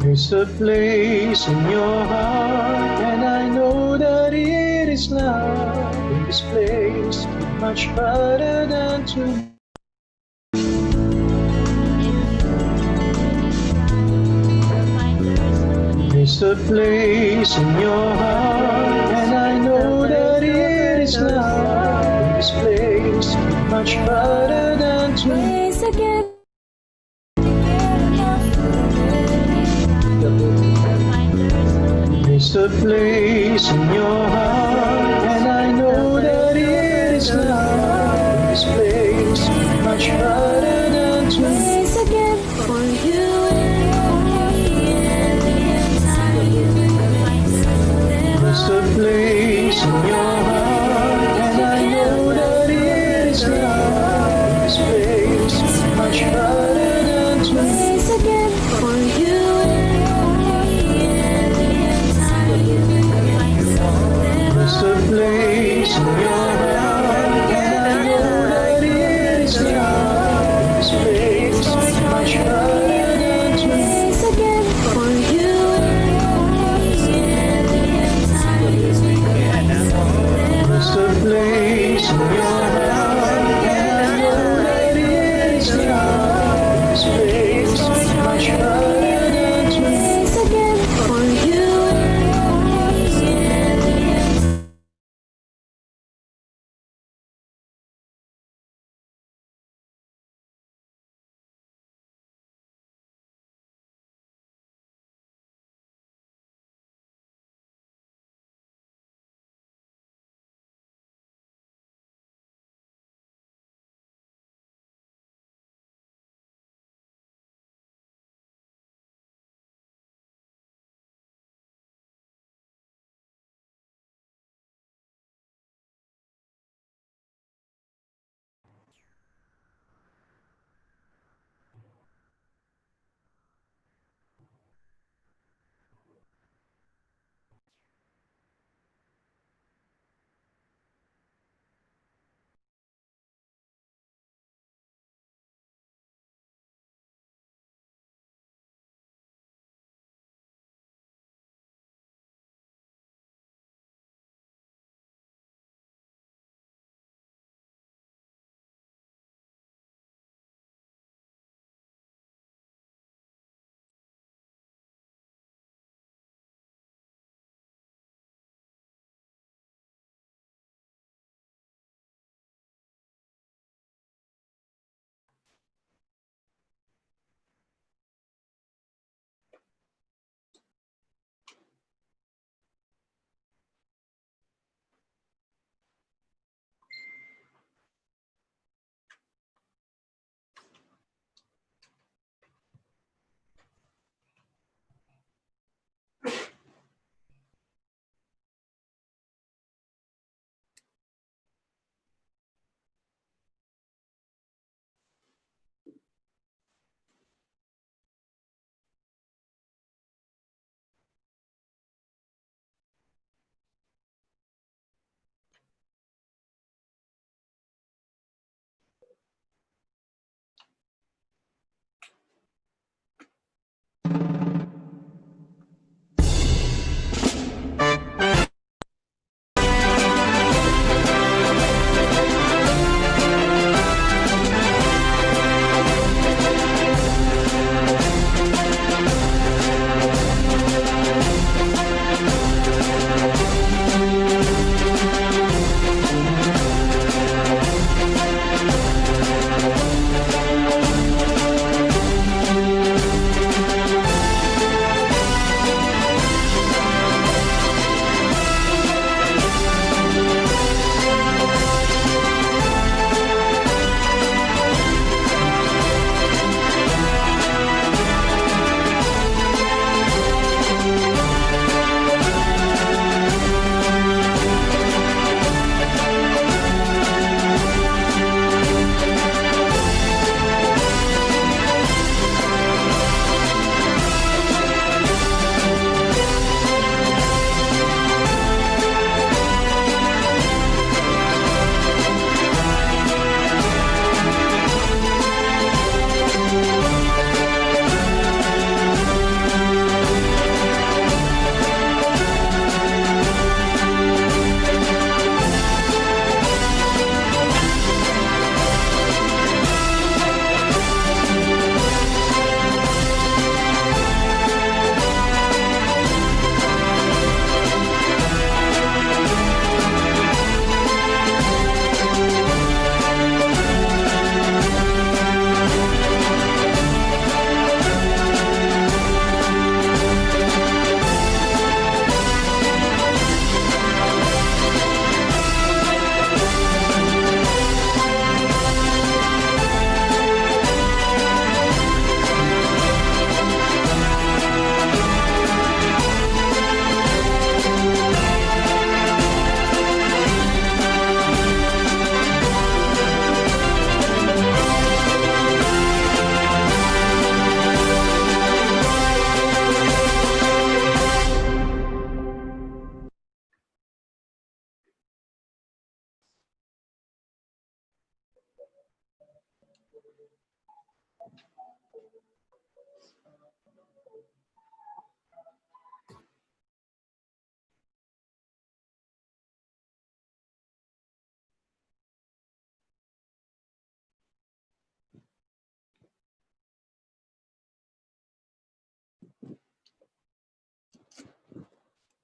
There's a place in your heart, and I know that it is love. In this place, much better than to. There's a place in your heart, and I know that it is love. In this place, much better than to. Place again. There's a place in your heart, and I know that it is love. In this place, much better than to. Place again for you and the entire There's a place in your heart, and I know that it is love. In this place, much better than to. place again for you and the entire There's a place in your heart, and I know that it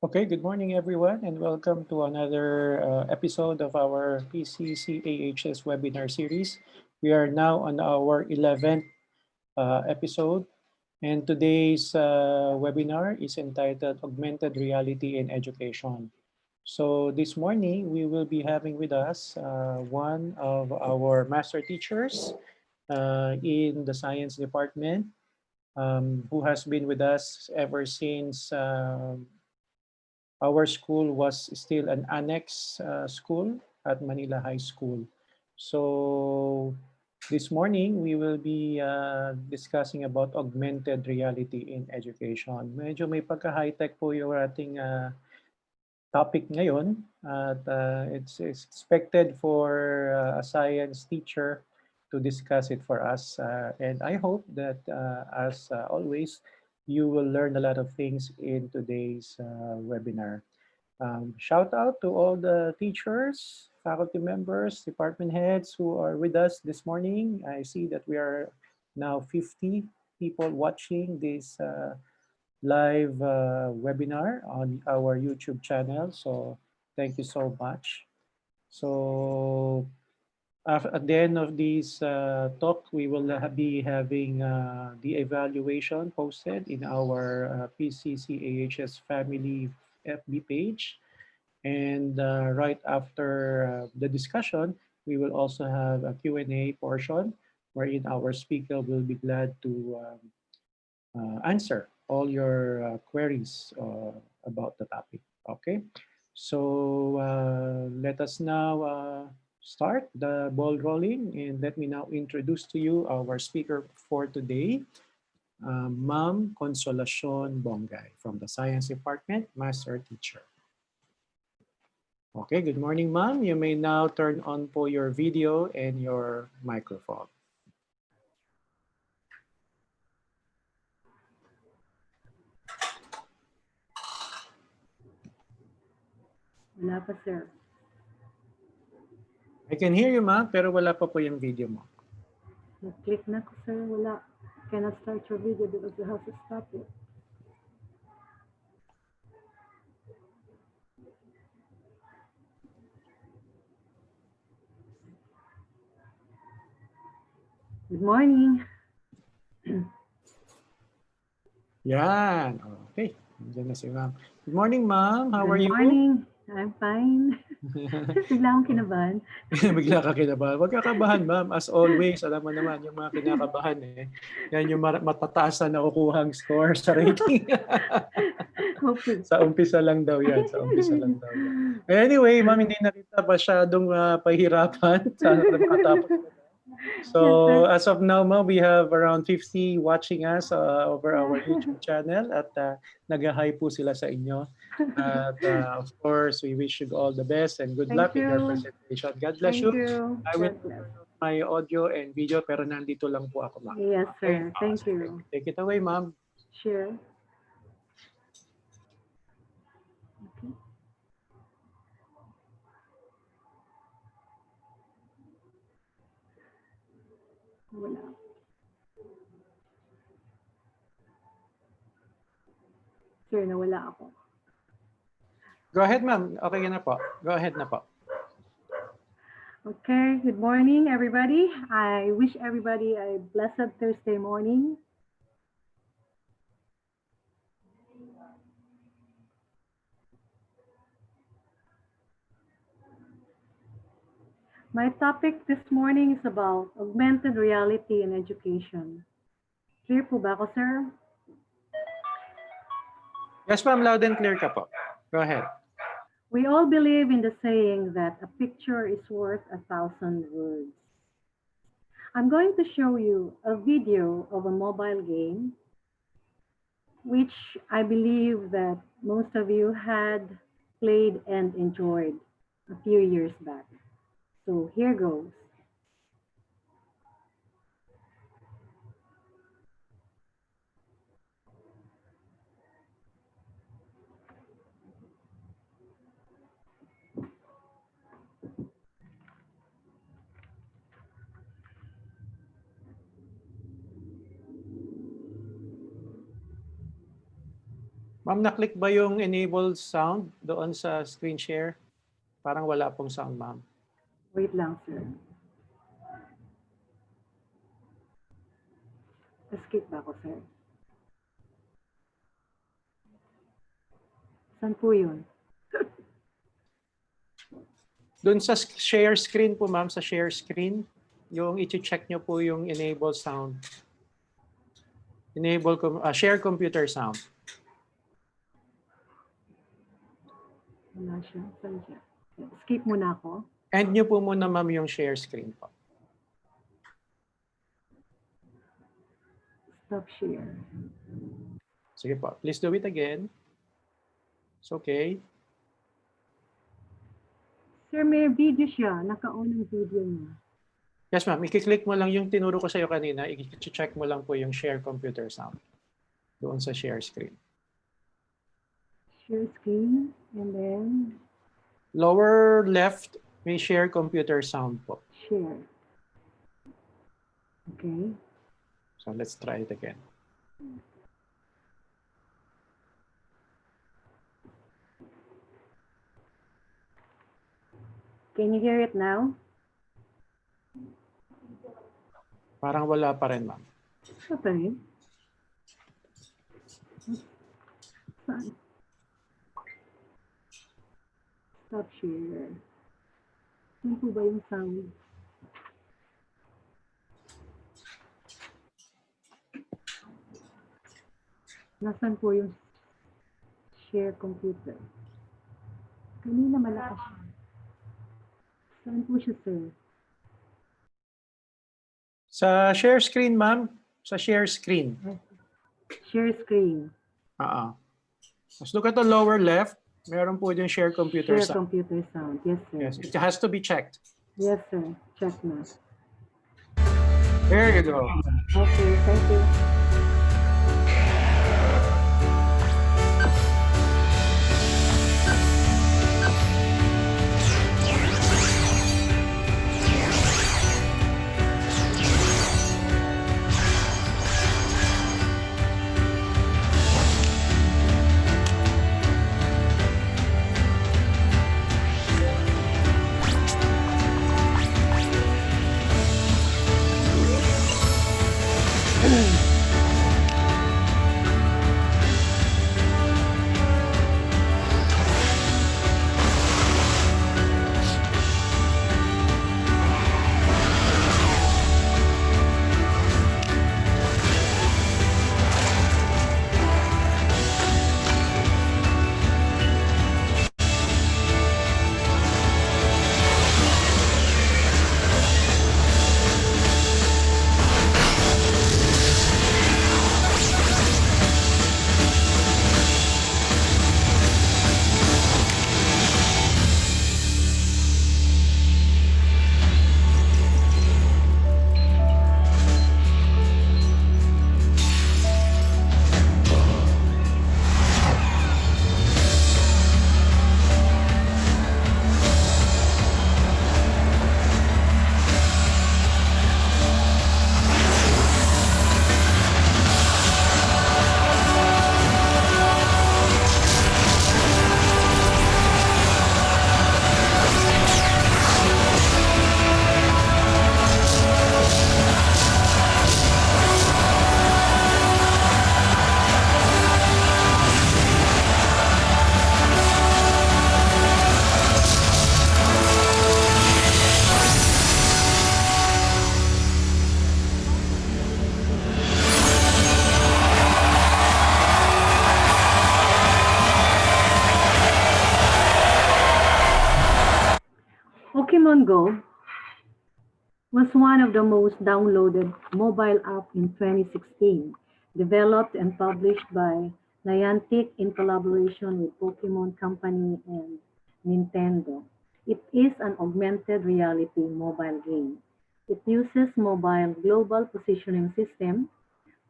Okay, good morning everyone and welcome to another episode of our PCCAHS webinar series. We are now on our 11th episode and today's webinar is entitled Augmented Reality in Education. So this morning we will be having with us one of our master teachers in the science department who has been with us ever since our school was still an annex school at Manila High School. So this morning, we will be discussing about augmented reality in education. Medyo may pagka-high-tech po yung ating topic ngayon at it's expected for a science teacher to discuss it for us. And I hope that as always, you will learn a lot of things in today's webinar. Shout out to all the teachers, faculty members, department heads who are with us this morning. I see that we are now 50 people watching this live webinar on our YouTube channel. So thank you so much. So at the end of this talk, we will be having the evaluation posted in our PCCAHS family FB page. And right after the discussion, we will also have a Q&A portion wherein our speaker will be glad to answer all your queries about the topic. Okay, so let us now start the ball rolling and let me now introduce to you our speaker for today, Ma'am Consolacion Bongay from the Science Department, Master Teacher. Okay, good morning, ma'am. You may now turn on po your video and your microphone. Wala pa, sir. I can hear you, ma'am, pero wala pa po yung video mo. Nag-click na ko, sir. Wala. Cannot start your video because you have to stop it. Good morning. Yan. Okay. Nandiyan na si ma'am. Good morning, ma'am. How are Good you? morning. I'm fine. Bigla akong kinabahan. Bigla ka kinabahan. Huwag ka kabahan, ma'am. As always, alam mo naman, yung mga kinakabahan, yan yung matataas na nakukuhang score sa rating. Hopefully. Sa umpisa lang daw yan. Sa umpisa lang daw yan. Anyway, ma'am, hindi na kita masyadong pahirapan. Sana makatapos na. So as of now, ma'am, we have around 50 watching us over our YouTube channel at nag-hi po sila sa inyo. At of course, we wish you all the best and good luck in your presentation. God bless you. I will turn off my audio and video pero nandito lang po ako, ma'am. Yes, sir. Okay? Thank So you. take it away, ma'am. Sure. Okay. Wala. Sir, nawala ako. Go ahead, ma'am. Okay na po. Go ahead na po. Okay, good morning, everybody. I wish everybody a blessed Thursday morning. My topic this morning is about augmented reality in education. Clear po ba ako, sir? Yes, ma'am. Loud and clear ka po. Go ahead. We all believe in the saying that a picture is worth 1,000 words. I'm going to show you a video of a mobile game, which I believe that most of you had played and enjoyed a few years back. So here goes. Ma'am, na-click ba yung enable sound doon sa screen share? Parang wala pong sound, ma'am. Wait lang, sir. Escape ba ako, sir? Saan po yun? Doon sa share screen po, ma'am, sa share screen, yung i-check nyo po yung enable sound. Enable share computer sound. Wala siya. Saan siya? Escape muna ako. End nyo po muna, ma'am, yung share screen po. Stop share. Sige po. Please do it again. It's okay. Sir, may video siya. Naka-on ang video niya. Yes, ma'am. I-click mo lang yung tinuro ko sa iyo kanina. I-check mo lang po yung share computer sound. Doon sa share screen. Share screen. And then, Lower left, may share computer sound po. share. Okay. So let's try it again. Can you hear it now? Parang wala pa rin, ma'am. Ano pa rin? Saan? Stop share. Saan po ba yung sound? Nasaan po yung share computer? Kanina malakas siya. Saan po siya, sir? Sa share screen, ma'am. Sa share screen. Share screen. Let's look at the lower left. Meron po yung share computer Share sound. computer sound. Yes, sir. Yes, it has to be checked. Yes, sir. Check na. There you go. Okay, thank you. Pokemon Go was one of the most downloaded mobile app in 2016, developed and published by Niantic in collaboration with Pokemon Company and Nintendo. It is an augmented reality mobile game. It uses mobile global positioning system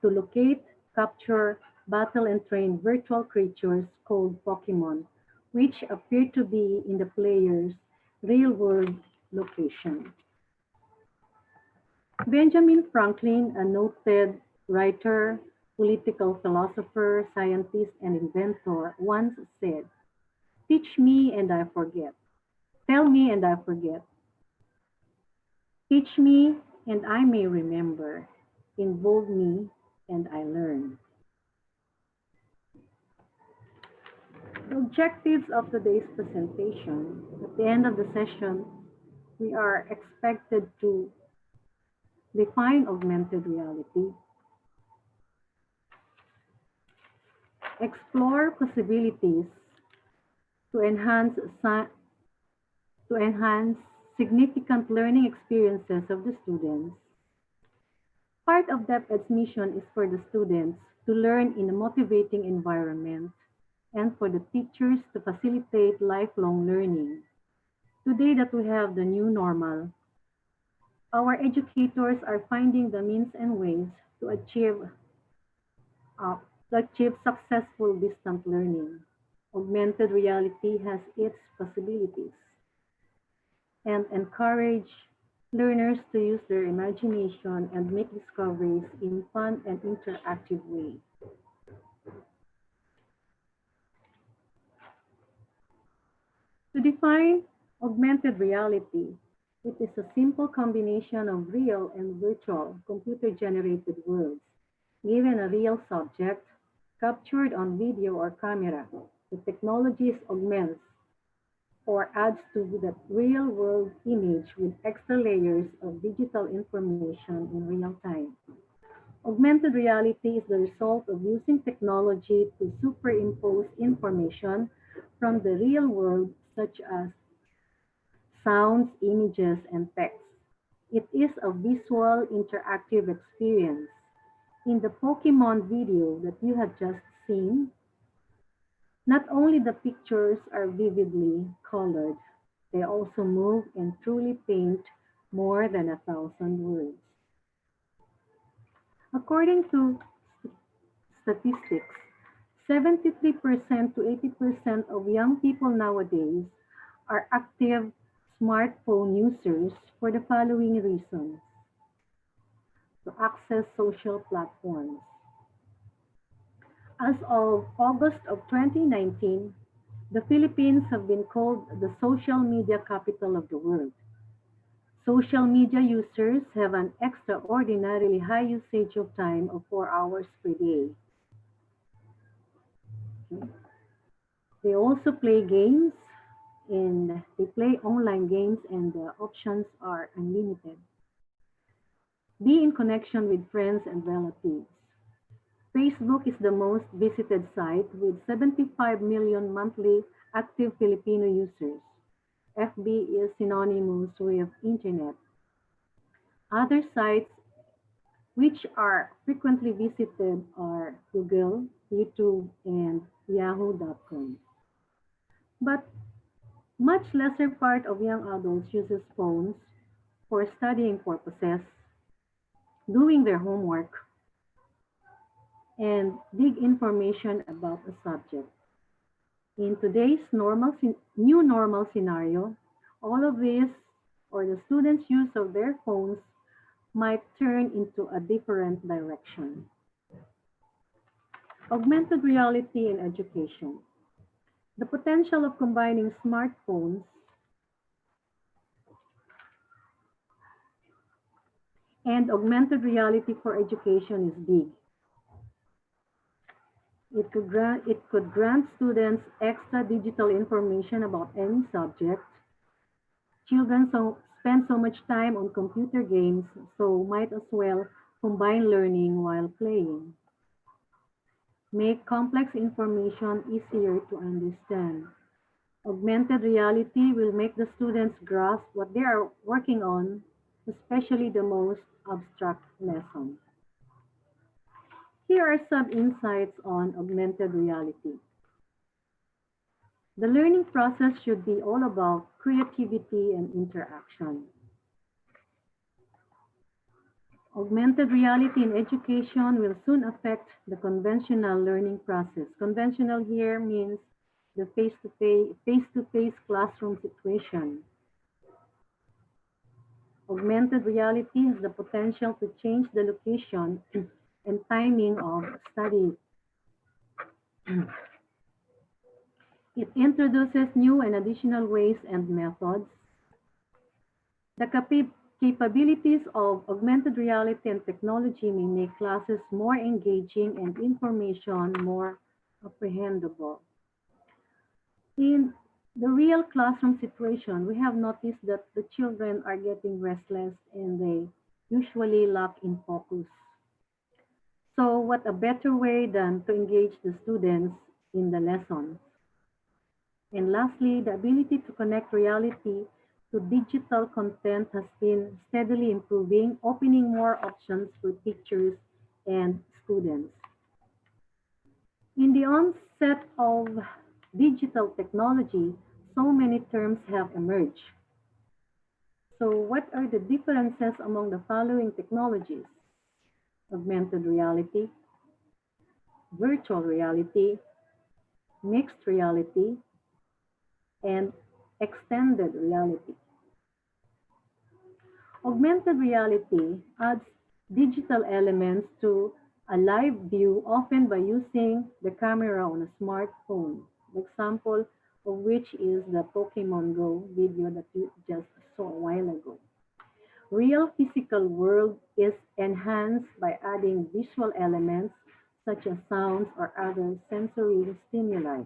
to locate, capture, battle, and train virtual creatures called Pokemon, which appear to be in the player's real-world location. Benjamin Franklin, a noted writer, Political philosopher, scientist, and inventor once said, "Teach me and I forget. Tell me and I forget. Teach me and I may remember. Involve me and I learn." The objectives of today's presentation. At the end of the session, we are expected to define augmented reality, explore possibilities to enhance to enhance significant learning experiences of the students. Part of DepEd's mission is for the students to learn in a motivating environment and for the teachers to facilitate lifelong learning. Today that we have the new normal, our educators are finding the means and ways to uh, achieve successful distant learning. Augmented reality has its possibilities and encourage learners to use their imagination and make discoveries in fun and interactive way. To define augmented reality, it is a simple combination of real and virtual computer-generated worlds, given a real subject, captured on video or camera. The technologies augments or adds to the real-world image with extra layers of digital information in real time. Augmented reality is the result of using technology to superimpose information from the real world, such as sounds, images, and text. It is a visual interactive experience. In the Pokemon video that you have just seen, not only the pictures are vividly colored, they also move and truly paint more than 1,000 words. According to statistics, 73% to 80% of young people nowadays are active smartphone users for the following reasons: to access social platforms. As of August of 2019, the Philippines have been called the social media capital of the world. Social media users have an extraordinarily high usage of time of 4 hours per day. They also play games and they play online games and the options are unlimited. Be in connection with friends and relatives. Facebook is the most visited site with 75 million monthly active Filipino users. FB is synonymous with internet. Other sites which are frequently visited are Google, YouTube, and Yahoo.com. But much lesser part of young adults uses phones for studying purposes, doing their homework, and dig information about a subject. In today's new normal scenario, all of this or the students' use of their phones might turn into a different direction. Augmented reality in education. The potential of combining smartphones and augmented reality for education is big. It could grant students extra digital information about any subject. Children spend so much time on computer games, so might as well combine learning while playing. Make complex information easier to understand. Augmented reality will make the students grasp what they are working on, especially the most abstract lessons. Here are some insights on augmented reality. The learning process should be all about creativity and interaction. Augmented reality in education will soon affect the conventional learning process. Conventional here means the face-to-face classroom situation. Augmented reality has the potential to change the location and timing of study. It introduces new and additional ways and methods. The capabilities of augmented reality and technology may make classes more engaging and information more apprehendable. In the real classroom situation, we have noticed that the children are getting restless and they usually lack in focus. So what a better way than to engage the students in the lesson. And lastly, the ability to connect reality to digital content has been steadily improving, opening more options for teachers and students. In the onset of digital technology, so many terms have emerged. So what are the differences among the following technologies? Augmented reality, virtual reality, mixed reality, and extended reality. Augmented reality adds digital elements to a live view, often by using the camera on a smartphone. The example of which is the Pokemon Go video that you just saw a while ago. Real physical world is enhanced by adding visual elements such as sounds or other sensory stimuli.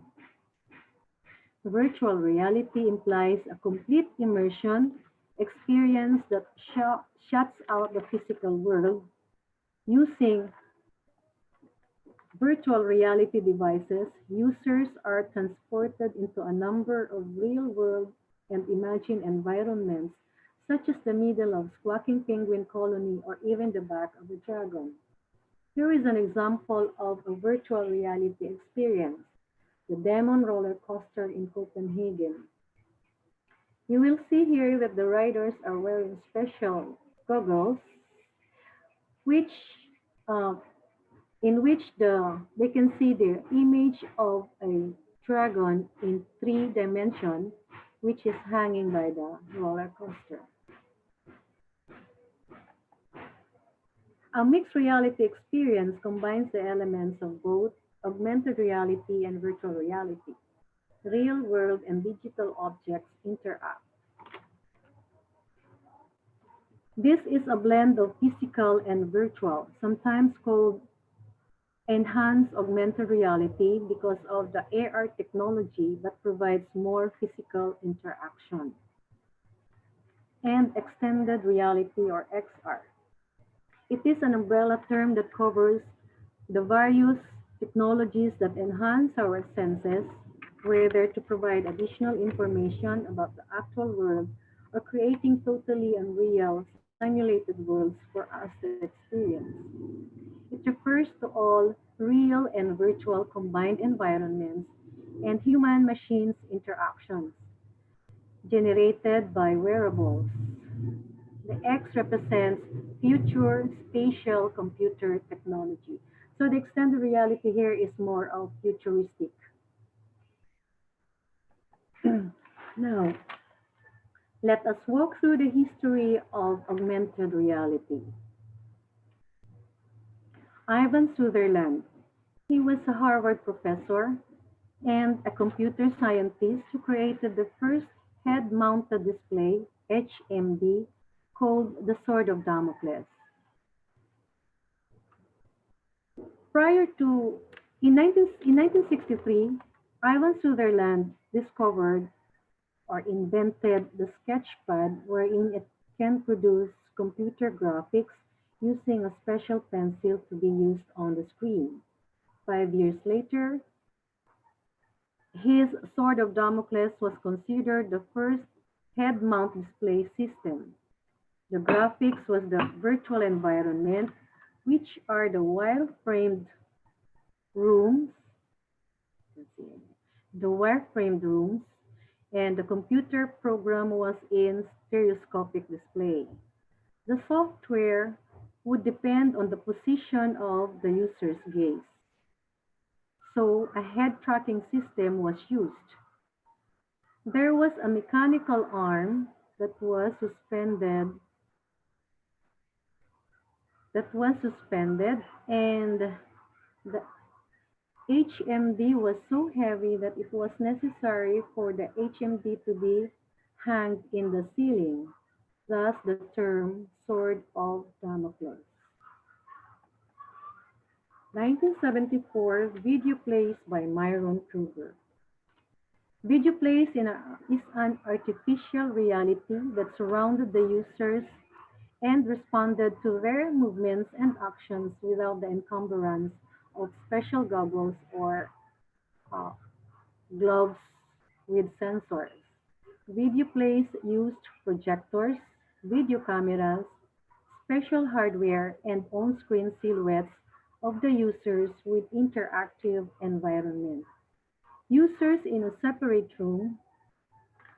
Virtual reality implies a complete immersion experience that shuts out the physical world. Using virtual reality devices, users are transported into a number of real-world and imagined environments, such as the middle of squawking penguin colony or even the back of a dragon. Here is an example of a virtual reality experience, the Demon roller coaster in Copenhagen. You will see here that the riders are wearing special goggles, which uh, in which they can see the image of a dragon in 3 dimension, which is hanging by the roller coaster. A mixed reality experience combines the elements of both augmented reality and virtual reality. Real world and digital objects interact. This is a blend of physical and virtual, sometimes called enhanced augmented reality because of the AR technology that provides more physical interaction, and extended reality or XR. It is an umbrella term that covers the various technologies that enhance our senses, whether to provide additional information about the actual world or creating totally unreal simulated worlds for us to experience. It refers to all real and virtual combined environments and human-machines interactions generated by wearables. The X represents future spatial computer technology. So the extended reality here is more of futuristic. Now, let us walk through the history of augmented reality. Ivan Sutherland. He was a Harvard professor and a computer scientist who created the first head-mounted display, HMD, called the Sword of Damocles. Prior to, in 1963, Ivan Sutherland discovered or invented the sketchpad wherein it can produce computer graphics using a special pencil to be used on the screen. 5 years later, his Sword of Damocles was considered the first head-mount display system. The graphics was the virtual environment, which are the wire-framed rooms, the wire-framed rooms, and the computer program was in stereoscopic display. The software would depend on the position of the user's gaze. So a head tracking system was used. There was a mechanical arm that was suspended that was suspended, and the HMD was so heavy that it was necessary for the HMD to be hanged in the ceiling, thus the term Sword of Damocles. 1974 Video Plays by Myron Kruger. Video plays is an artificial reality that surrounded the users and responded to their movements and actions without the encumbrance of special goggles or uh, gloves with sensors. Video plays used projectors, video cameras, special hardware, and on-screen silhouettes of the users with interactive environment. Users in a separate room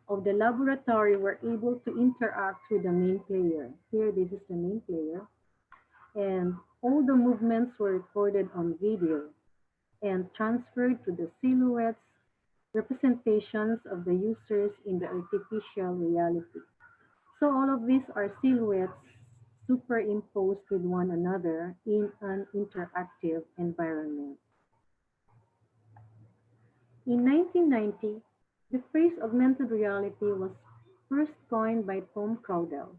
of the laboratory were able to interact with the main player. Here, this is the main player. And all the movements were recorded on video and transferred to the silhouettes, representations of the users in the artificial reality. So all of these are silhouettes superimposed with one another in an interactive environment. In 1990, the phrase augmented reality was first coined by Tom Caudell.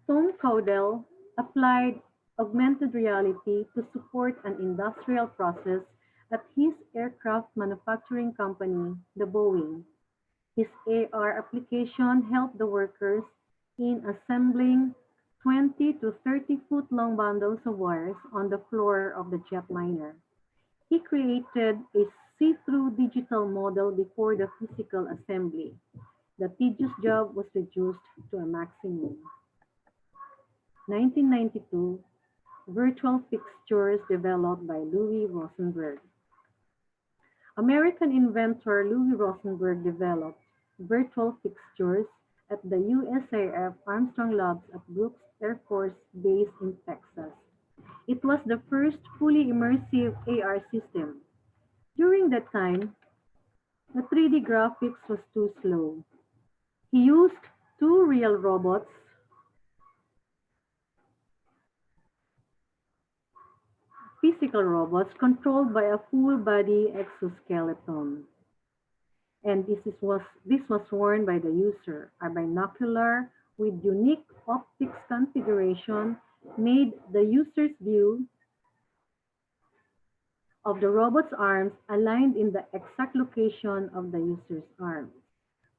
Tom Caudell applied augmented reality to support an industrial process at his aircraft manufacturing company, the Boeing. His AR application helped the workers in assembling 20 to 30-foot long bundles of wires on the floor of the jetliner. He created a see-through digital model before the physical assembly. The tedious job was reduced to a maximum. 1992, virtual fixtures developed by Louis Rosenberg. American inventor Louis Rosenberg developed virtual fixtures at the USAF Armstrong Labs at Brooks Air Force Base in Texas. It was the first fully immersive AR system. During that time, the 3D graphics was too slow. He used two real robots, physical robots controlled by a full-body exoskeleton. And this was worn by the user. A binocular with unique optics configuration made the user's view of the robot's arms aligned in the exact location of the user's arms.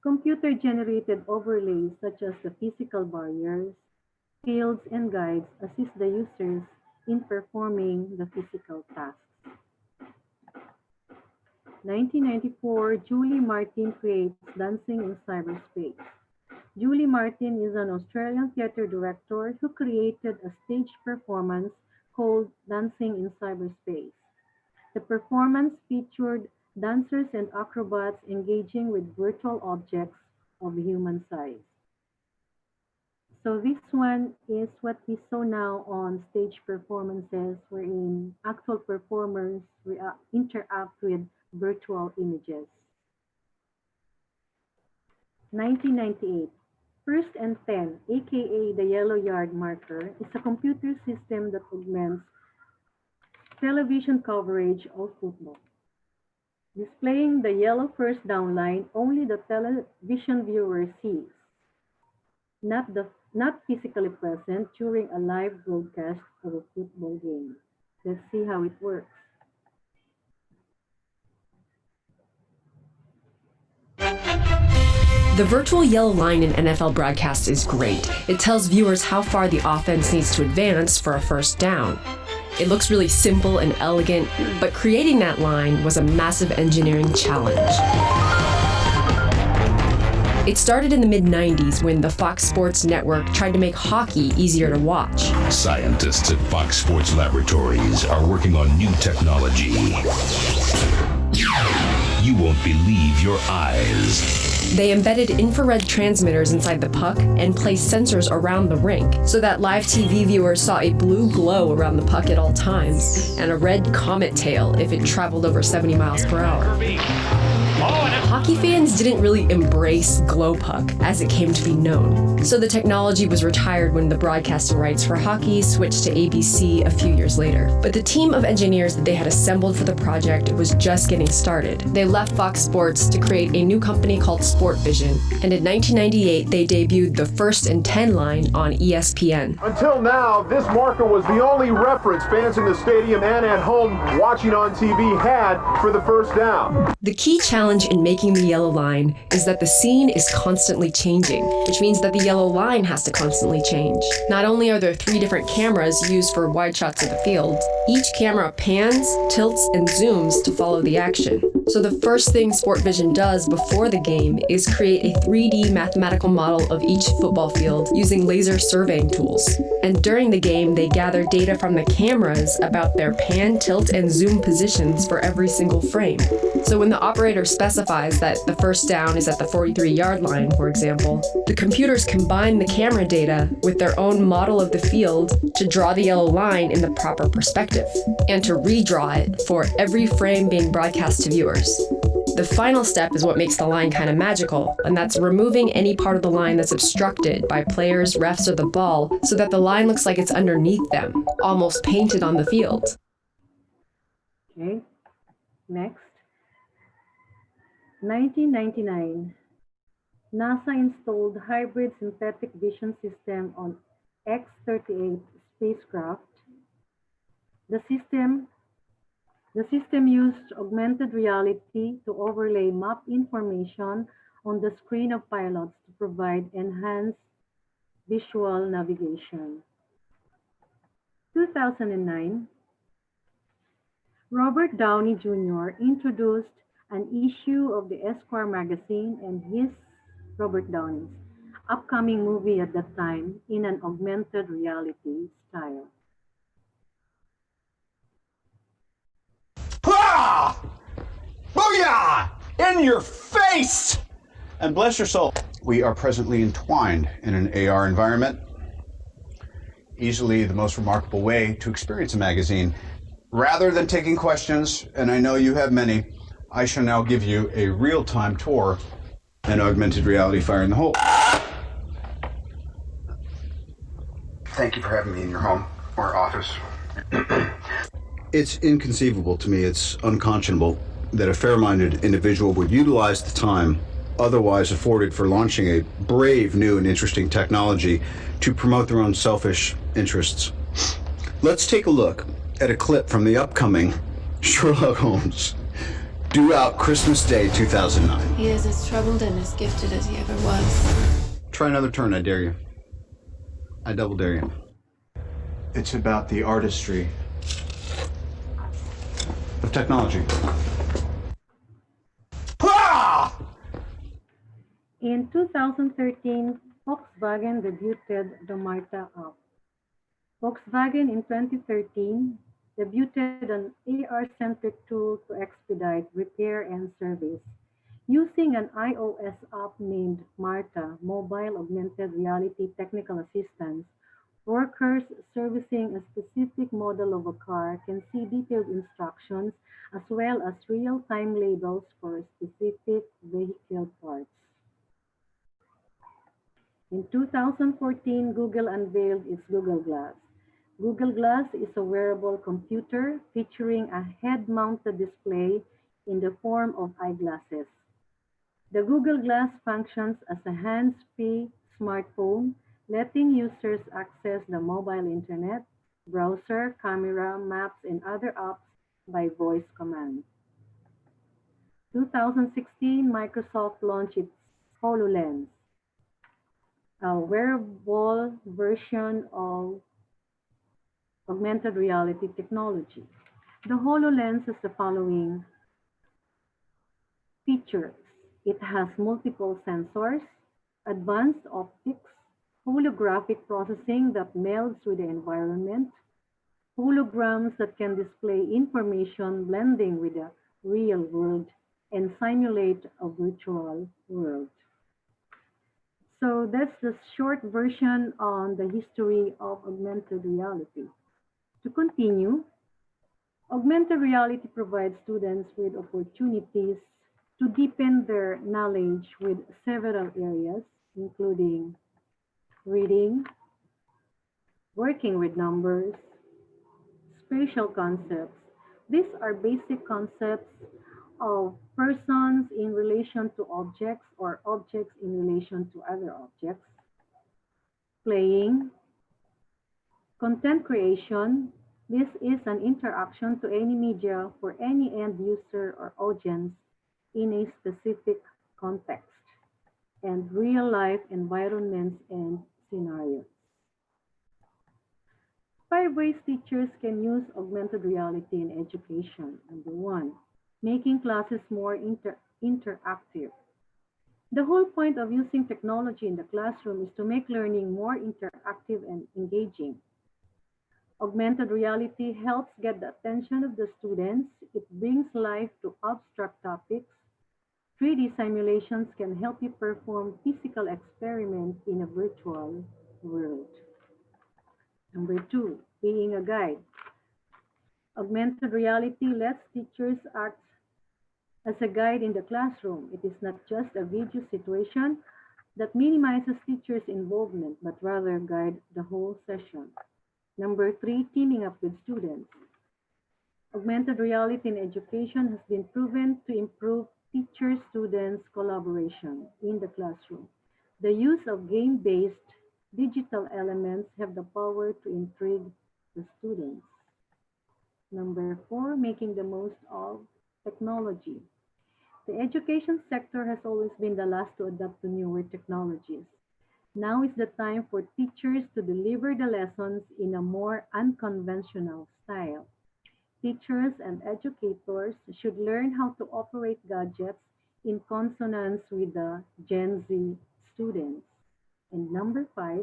Computer-generated overlays such as the physical barriers, fields, and guides assist the users in performing the physical tasks. 1994, Julie Martin creates Dancing in Cyberspace. Julie Martin is an Australian theatre director who created a stage performance called Dancing in Cyberspace. The performance featured dancers and acrobats engaging with virtual objects of human size. So this one is what we saw now on stage performances wherein actual performers interact with virtual images. 1998. First and 10, aka the Yellow Yard Marker, is a computer system that augments television coverage of football. Displaying the yellow first down line only the television viewer sees, not physically present during a live broadcast of a football game. Let's see how it works. The virtual yellow line in NFL broadcasts is great. It tells viewers how far the offense needs to advance for a first down. It looks really simple and elegant, but creating that line was a massive engineering challenge. It started in the mid-90s when the Fox Sports Network tried to make hockey easier to watch. Scientists at Fox Sports Laboratories are working on new technology. You won't believe your eyes. They embedded infrared transmitters inside the puck and placed sensors around the rink so that live TV viewers saw a blue glow around the puck at all times and a red comet tail if it traveled over 70 miles per hour. Hockey fans didn't really embrace glow puck as it came to be known, so the technology was retired when the broadcasting rights for hockey switched to ABC a few years later. But the team of engineers that they had assembled for the project was just getting started. They left Fox Sports to create a new company called Sport Vision, and in 1998 they debuted the First and 10 line on ESPN. Until now, this marker was the only reference fans in the stadium and at home watching on TV had for the first down. The key challenge in making the yellow line is that the scene is constantly changing, which means that the yellow line has to constantly change. Not only are there 3 different cameras used for wide shots of the field, each camera pans, tilts, and zooms to follow the action. So the first thing Sport Vision does before the game is create a 3D mathematical model of each football field using laser surveying tools. And during the game, they gather data from the cameras about their pan, tilt, and zoom positions for every single frame. So when the operator specifies that the first down is at the 43-yard line, for example, the computers combine the camera data with their own model of the field to draw the yellow line in the proper perspective, and to redraw it for every frame being broadcast to viewers. The final step is what makes the line kind of magical, and that's removing any part of the line that's obstructed by players, refs, or the ball so that the line looks like it's underneath them, almost painted on the field. Okay, next. 1999, NASA installed hybrid synthetic vision system on X-38 spacecraft. The system used augmented reality to overlay map information on the screen of pilots to provide enhanced visual navigation. 2009, Robert Downey Jr. introduced an issue of the Esquire magazine and his, Robert Downey's, upcoming movie at that time in an augmented reality style. Ah! Booyah! In your face! And bless your soul. We are presently entwined in an AR environment. Easily the most remarkable way to experience a magazine. Rather than taking questions, and I know you have many, I shall now give you a real-time tour and augmented reality fire in the hole. Thank you for having me in your home or office. It's inconceivable to me, it's unconscionable that a fair-minded individual would utilize the time otherwise afforded for launching a brave new and interesting technology to promote their own selfish interests. Let's take a look at a clip from the upcoming Sherlock Holmes, due out Christmas Day 2009. He is as troubled and as gifted as he ever was. Try another turn, I dare you. I double dare you. It's about the artistry of technology. Ah! In 2013, Volkswagen debuted the Marta app. Volkswagen in 2013 debuted an AR-centric tool to expedite repair and service. Using an iOS app named Marta, Mobile Augmented Reality Technical Assistance, workers servicing a specific model of a car can see detailed instructions as well as real-time labels for specific vehicle parts. In 2014, Google unveiled its Google Glass. Google Glass is a wearable computer featuring a head-mounted display in the form of eyeglasses. The Google Glass functions as a hands-free smartphone, letting users access the mobile internet, browser, camera, maps, and other apps by voice command. 2016, Microsoft launched its HoloLens, a wearable version of augmented reality technology. The HoloLens has the following features. It has multiple sensors, advanced optics, holographic processing that melds with the environment, holograms that can display information blending with the real world, and simulate a virtual world. So that's the short version on the history of augmented reality. To continue, augmented reality provides students with opportunities to deepen their knowledge with several areas, including reading, working with numbers, spatial concepts. These are basic concepts of persons in relation to objects or objects in relation to other objects, playing, content creation. This is an interaction to any media for any end user or audience in a specific context, and real-life environments and scenarios. 5 ways teachers can use augmented reality in education. Number 1, making classes more interactive. The whole point of using technology in the classroom is to make learning more interactive and engaging. Augmented reality helps get the attention of the students. It brings life to abstract topics. 3D simulations can help you perform physical experiments in a virtual world. Number 2, being a guide. Augmented reality lets teachers act as a guide in the classroom. It is not just a video situation that minimizes teachers' involvement, but rather guide the whole session. Number 3, teaming up with students. Augmented reality in education has been proven to improve teacher-students collaboration in the classroom. The use of game-based digital elements have the power to intrigue the students. Number 4, making the most of technology. The education sector has always been the last to adapt to newer technologies. Now is the time for teachers to deliver the lessons in a more unconventional style. Teachers and educators should learn how to operate gadgets in consonance with the Gen Z students. And number 5,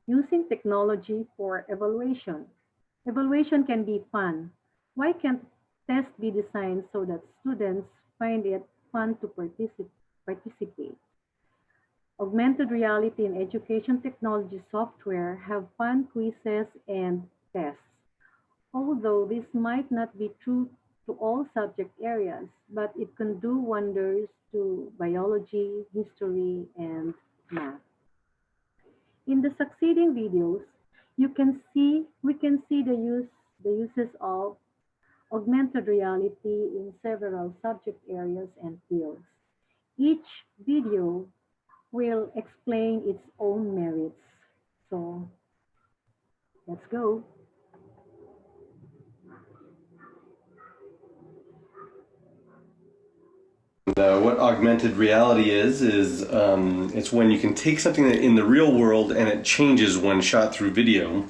using technology for evaluation. Evaluation can be fun. Why can't tests be designed so that students find it fun to participate? Augmented reality and education technology software have fun quizzes and tests. Although this might not be true to all subject areas, but it can do wonders to biology, history, and math. In the succeeding videos, we can see the uses of augmented reality in several subject areas and fields. Each video will explain its own merits. So let's go. What augmented reality is it's when you can take something in the real world and it changes when shot through video.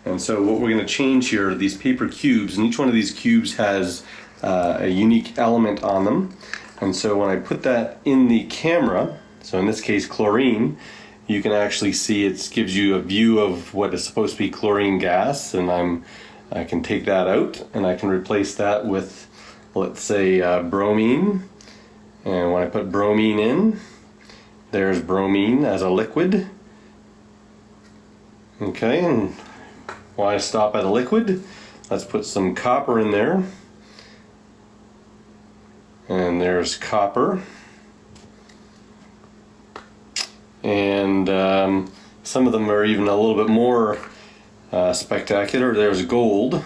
And so what we're going to change here are these paper cubes, and each one of these cubes has a unique element on them. And so when I put that in the camera, so in this case chlorine, you can actually see it gives you a view of what is supposed to be chlorine gas, and I can take that out and I can replace that with, let's say, bromine. And when I put bromine in, there's bromine as a liquid. Okay, and why stop at a liquid? Let's put some copper in there. And there's copper. And some of them are even a little bit more spectacular. There's gold.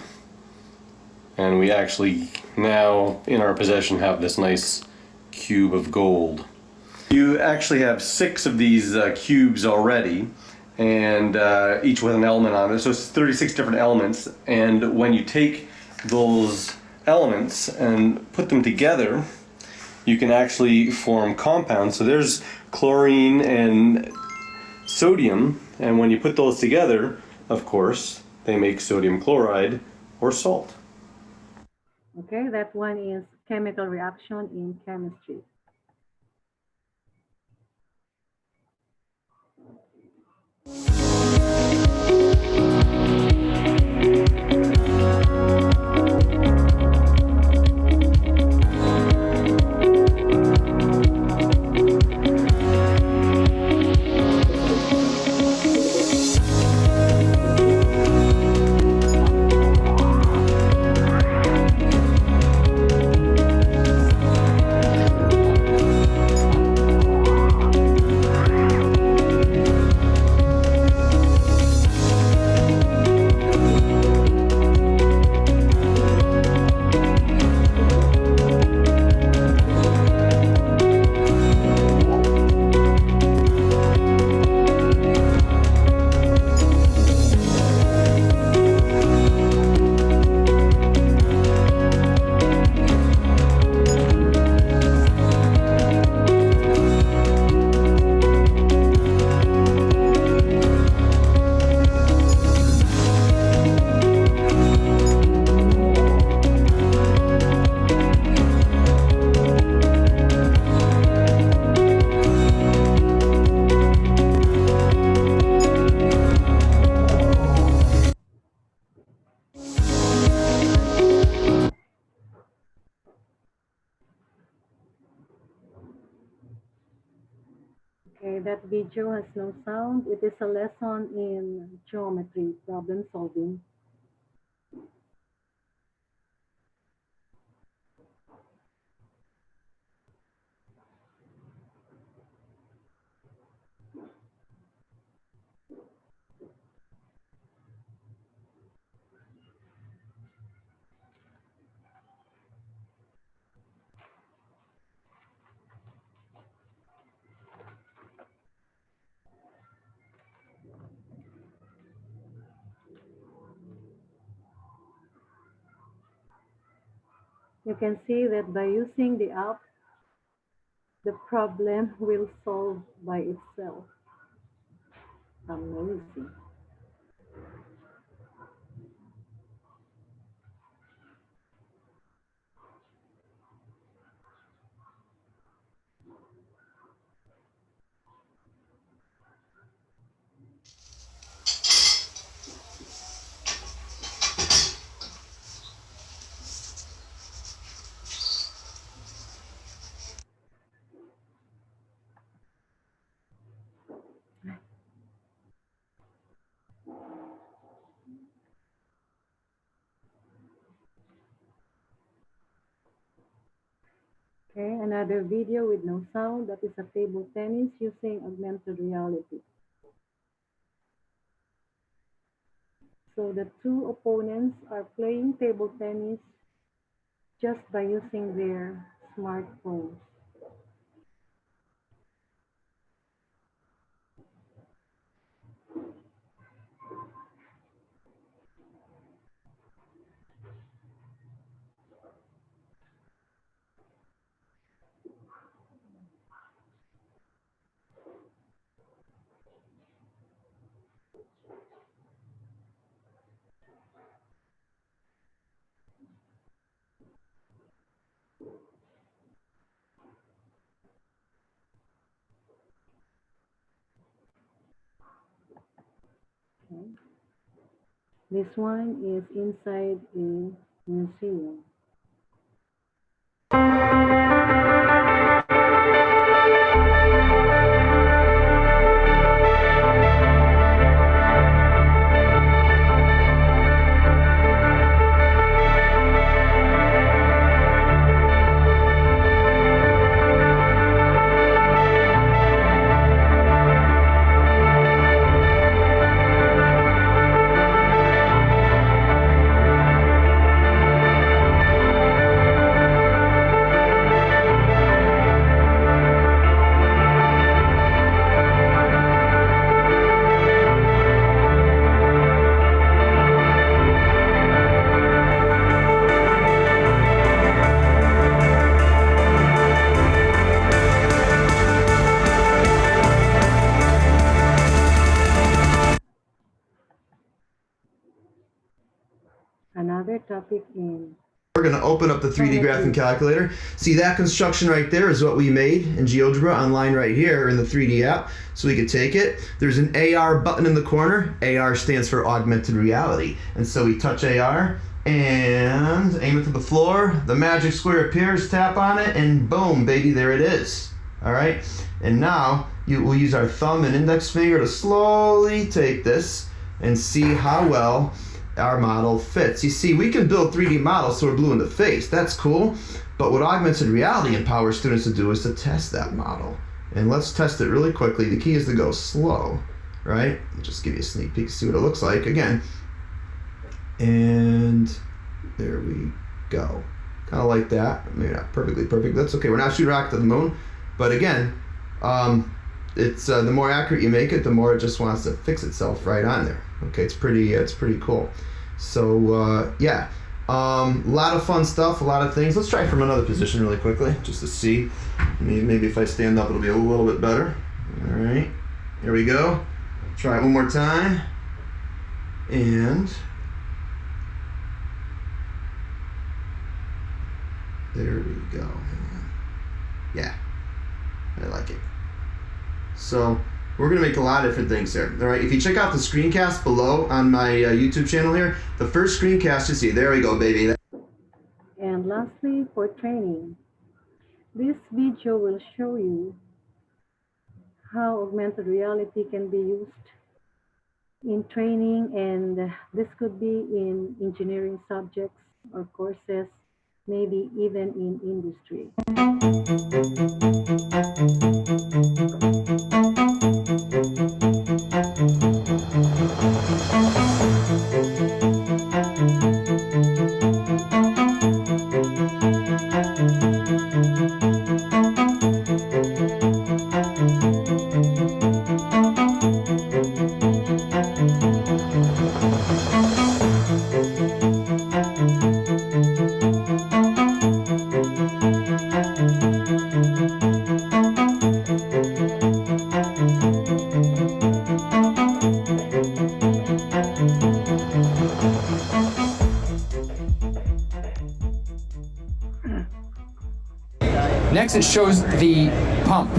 And we actually now in our possession have this nice cube of gold. You actually have 6 of these cubes already, and each with an element on it. So it's 36 different elements, and when you take those elements and put them together, you can actually form compounds. So there's chlorine and sodium, and when you put those together, of course, they make sodium chloride or salt. Okay, that one is chemical reaction in chemistry. that video has no sound. It is a lesson in geometry problem solving. You can see that by using the app, the problem will solve by itself. Amazing. Okay, another video with no sound. That is a table tennis using augmented reality. So the two opponents are playing table tennis just by using their smartphones. Okay. This one is inside a museum. Another topic in We're going to open up the 3D graphing calculator. See, that construction right there is what we made in GeoGebra online right here in the 3D app. So we could take it. There's an AR button in the corner. AR stands for augmented reality. And so we touch AR and aim it to the floor. The magic square appears, tap on it, and boom, baby, there it is. All right. And now we'll use our thumb and index finger to slowly take this and see how well our model fits. You see, we can build 3D models so we're blue in the face. That's cool. But what augmented reality empowers students to do is to test that model. And let's test it really quickly. The key is to go slow, right? I'll just give you a sneak peek to see what it looks like again. And there we go. Kind of like that. Maybe not perfectly perfect. That's okay. We're not shooting a rocket to the moon. But again, it's the more accurate you make it, the more it just wants to fix itself right on there. Okay, it's pretty cool. So yeah, a lot of fun stuff, a lot of things. Let's try from another position really quickly, just to see. Maybe if I stand up, it'll be a little bit better. All right, here we go. Try it one more time, and there we go. Yeah, I like it. So we're going to make a lot of different things here. All right, if you check out the screencast below on my YouTube channel here, the first screencast you see, there we go, baby. And lastly, for training, this video will show you how augmented reality can be used in training, and this could be in engineering subjects or courses, maybe even in industry. Next, it shows the pump.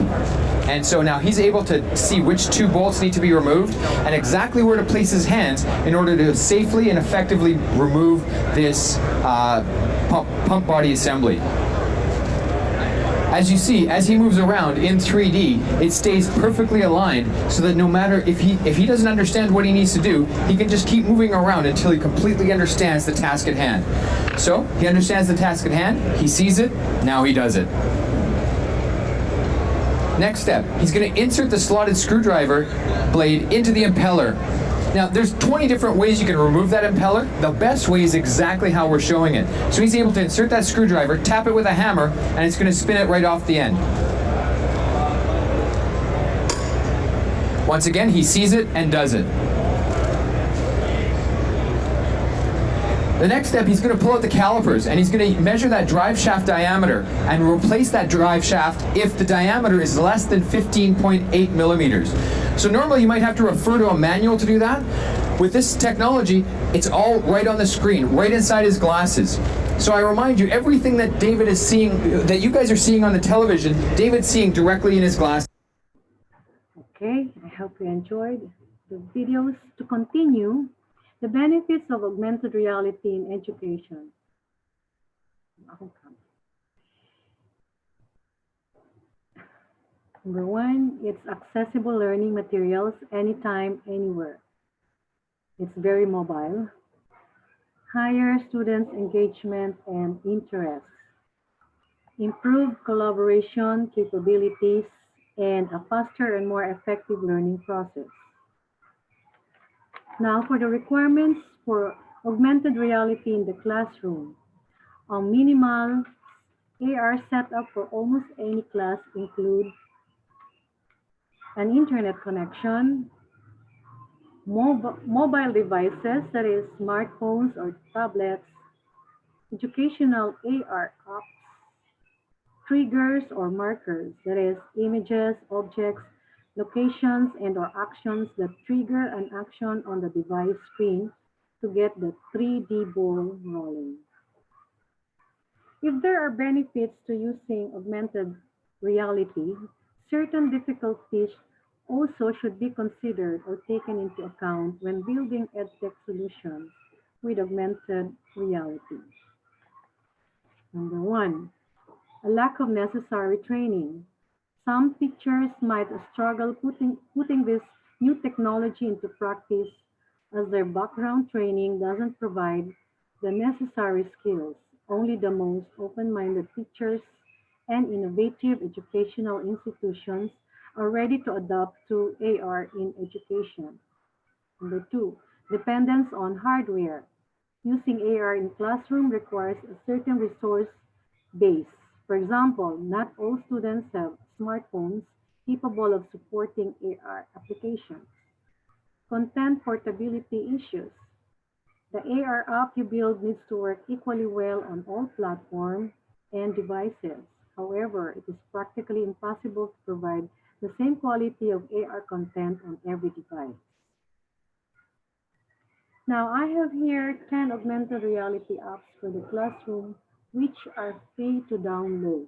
And so now he's able to see which two bolts need to be removed and exactly where to place his hands in order to safely and effectively remove this pump body assembly. As you see, as he moves around in 3D, it stays perfectly aligned so that no matter if he doesn't understand what he needs to do, he can just keep moving around until he completely understands the task at hand. So, he understands the task at hand, he sees it, now he does it. Next step, he's going to insert the slotted screwdriver blade into the impeller. Now, there's 20 different ways you can remove that impeller. The best way is exactly how we're showing it. So he's able to insert that screwdriver, tap it with a hammer, and it's going to spin it right off the end. Once again, he sees it and does it. The next step, he's going to pull out the calipers and he's going to measure that drive shaft diameter and replace that drive shaft if the diameter is less than 15.8 millimeters. So normally you might have to refer to a manual to do that. With this technology, it's all right on the screen, right inside his glasses. So I remind you, everything that David is seeing, that you guys are seeing on the television, David's seeing directly in his glasses. Okay, I hope you enjoyed the videos. To continue, the benefits of augmented reality in education. Number one, it's accessible learning materials anytime, anywhere. It's very mobile. Higher students' engagement and interest. Improved collaboration capabilities and a faster and more effective learning process. Now for the requirements for augmented reality in the classroom. A minimal AR setup for almost any class include an internet connection, mobile devices, that is smartphones or tablets, educational AR apps, triggers or markers, that is images, objects, locations, and or actions that trigger an action on the device screen to get the 3D ball rolling. If there are benefits to using augmented reality, certain difficulties also should be considered or taken into account when building EdTech solutions with augmented reality. Number one, a lack of necessary training. Some teachers might struggle putting this new technology into practice as their background training doesn't provide the necessary skills. Only the most open-minded teachers and innovative educational institutions are ready to adopt to AR in education. Number two, dependence on hardware. Using AR in classroom requires a certain resource base. For example, not all students have smartphones capable of supporting AR applications. Content portability issues. The AR app you build needs to work equally well on all platforms and devices. However, it is practically impossible to provide the same quality of AR content on every device. Now, I have here 10 augmented reality apps for the classroom which are free to download.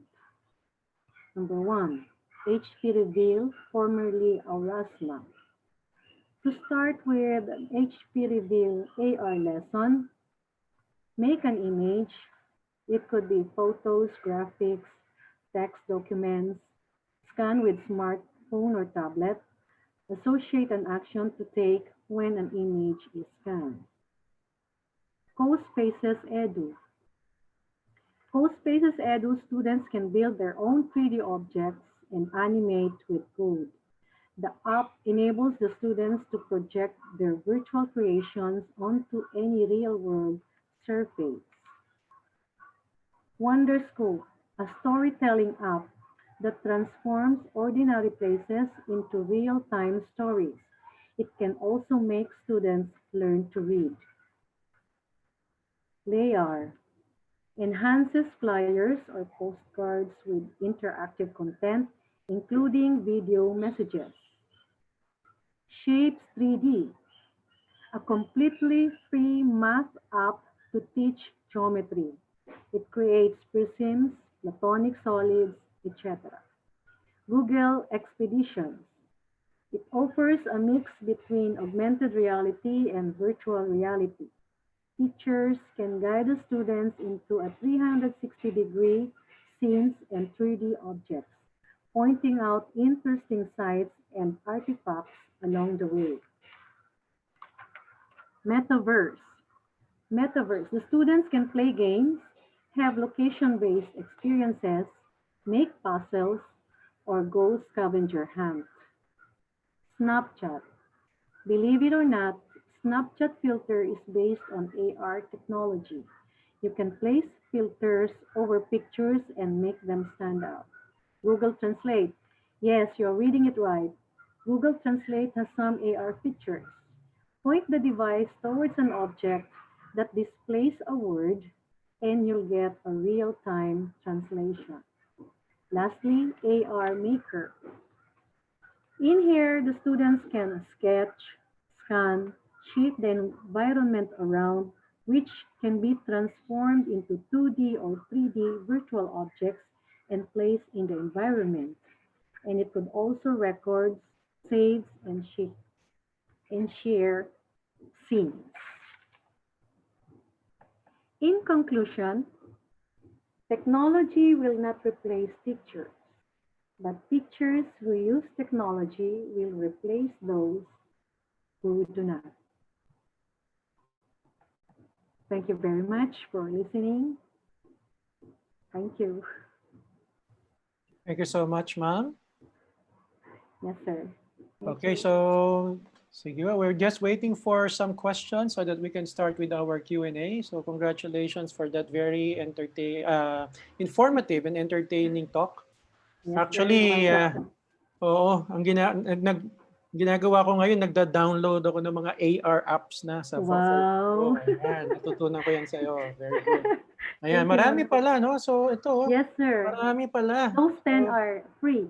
Number one, HP Reveal, formerly Aurasma. To start with an HP Reveal AR lesson, make an image. It could be photos, graphics, text documents. Scan with smart phone or tablet, associate an action to take when an image is scanned. CoSpaces Edu. CoSpaces Edu students can build their own 3D objects and animate with code. The app enables the students to project their virtual creations onto any real-world surface. Wonderscope, a storytelling app that transforms ordinary places into real-time stories. It can also make students learn to read. Layar enhances flyers or postcards with interactive content, including video messages. Shapes 3D, a completely free math app to teach geometry. It creates prisms, platonic solids, etc. Google Expeditions. It offers a mix between augmented reality and virtual reality. Teachers can guide the students into a 360-degree scenes and 3D objects, pointing out interesting sites and artifacts along the way. Metaverse. Metaverse. The students can play games, have location-based experiences, make puzzles, or go scavenger hunt. Snapchat. Believe it or not, Snapchat filter is based on AR technology. You can place filters over pictures and make them stand out. Google Translate. Yes, you're reading it right. Google Translate has some AR features. Point the device towards an object that displays a word and you'll get a real-time translation. Lastly, AR Maker. In here, the students can sketch, scan, shape the environment around, which can be transformed into 2D or 3D virtual objects and placed in the environment. And it could also record, save, and share scenes. In conclusion, technology will not replace teachers, but teachers who use technology will replace those who do not. Thank you very much for listening. Thank you. Thank you so much, ma'am. Yes, sir. Okay, so sige, we're just waiting for some questions so that we can start with our Q&A. So congratulations for that very informative and entertaining talk. Yes, Actually, oo, ang ginagawa ko ngayon, nagda-download ako ng mga AR apps na sa phone ko. Wow. Ayan, natutunan ko yan sa'yo. Very good. Ayan, marami pala, no? So ito, yes, sir. marami pala. Those 10 are free.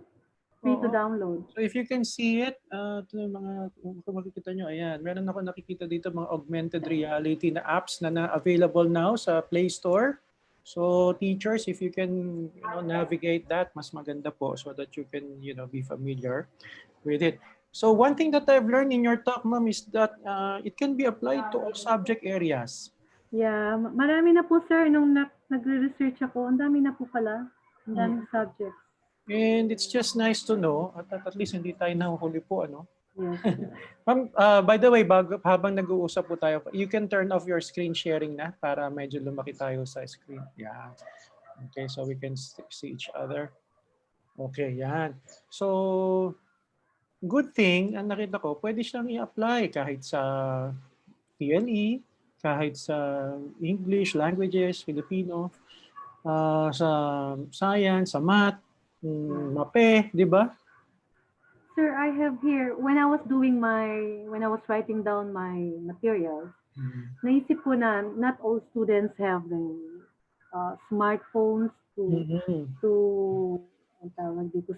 Free to Oo. download. So if you can see it, ito mga, kung makikita nyo, ayan, meron ako nakikita dito mga augmented reality na apps na available now sa Play Store. So teachers, if you can navigate that, mas maganda po so that you can be familiar with it. So one thing that I've learned in your talk, ma'am, is that it can be applied to all subject areas. Yeah, marami na po, sir. Nung nagre-research ako, ang dami na po pala. Ang daming subjects. And it's just nice to know at least hindi tayo nahuhuli po, ano? Yes. Ma'am, by the way, habang nag-uusap po tayo, you can turn off your screen sharing na para medyo lumaki tayo sa screen. Yeah. Okay, so we can see each other. Okay, yan. So, good thing, ang nakita ko, pwede siyang i-apply kahit sa PLE, kahit sa English, languages, Filipino, sa science, sa math, MAPE, di ba? Sir, I have here, when I was writing down my materials, naisip ko na not all students have the smartphones to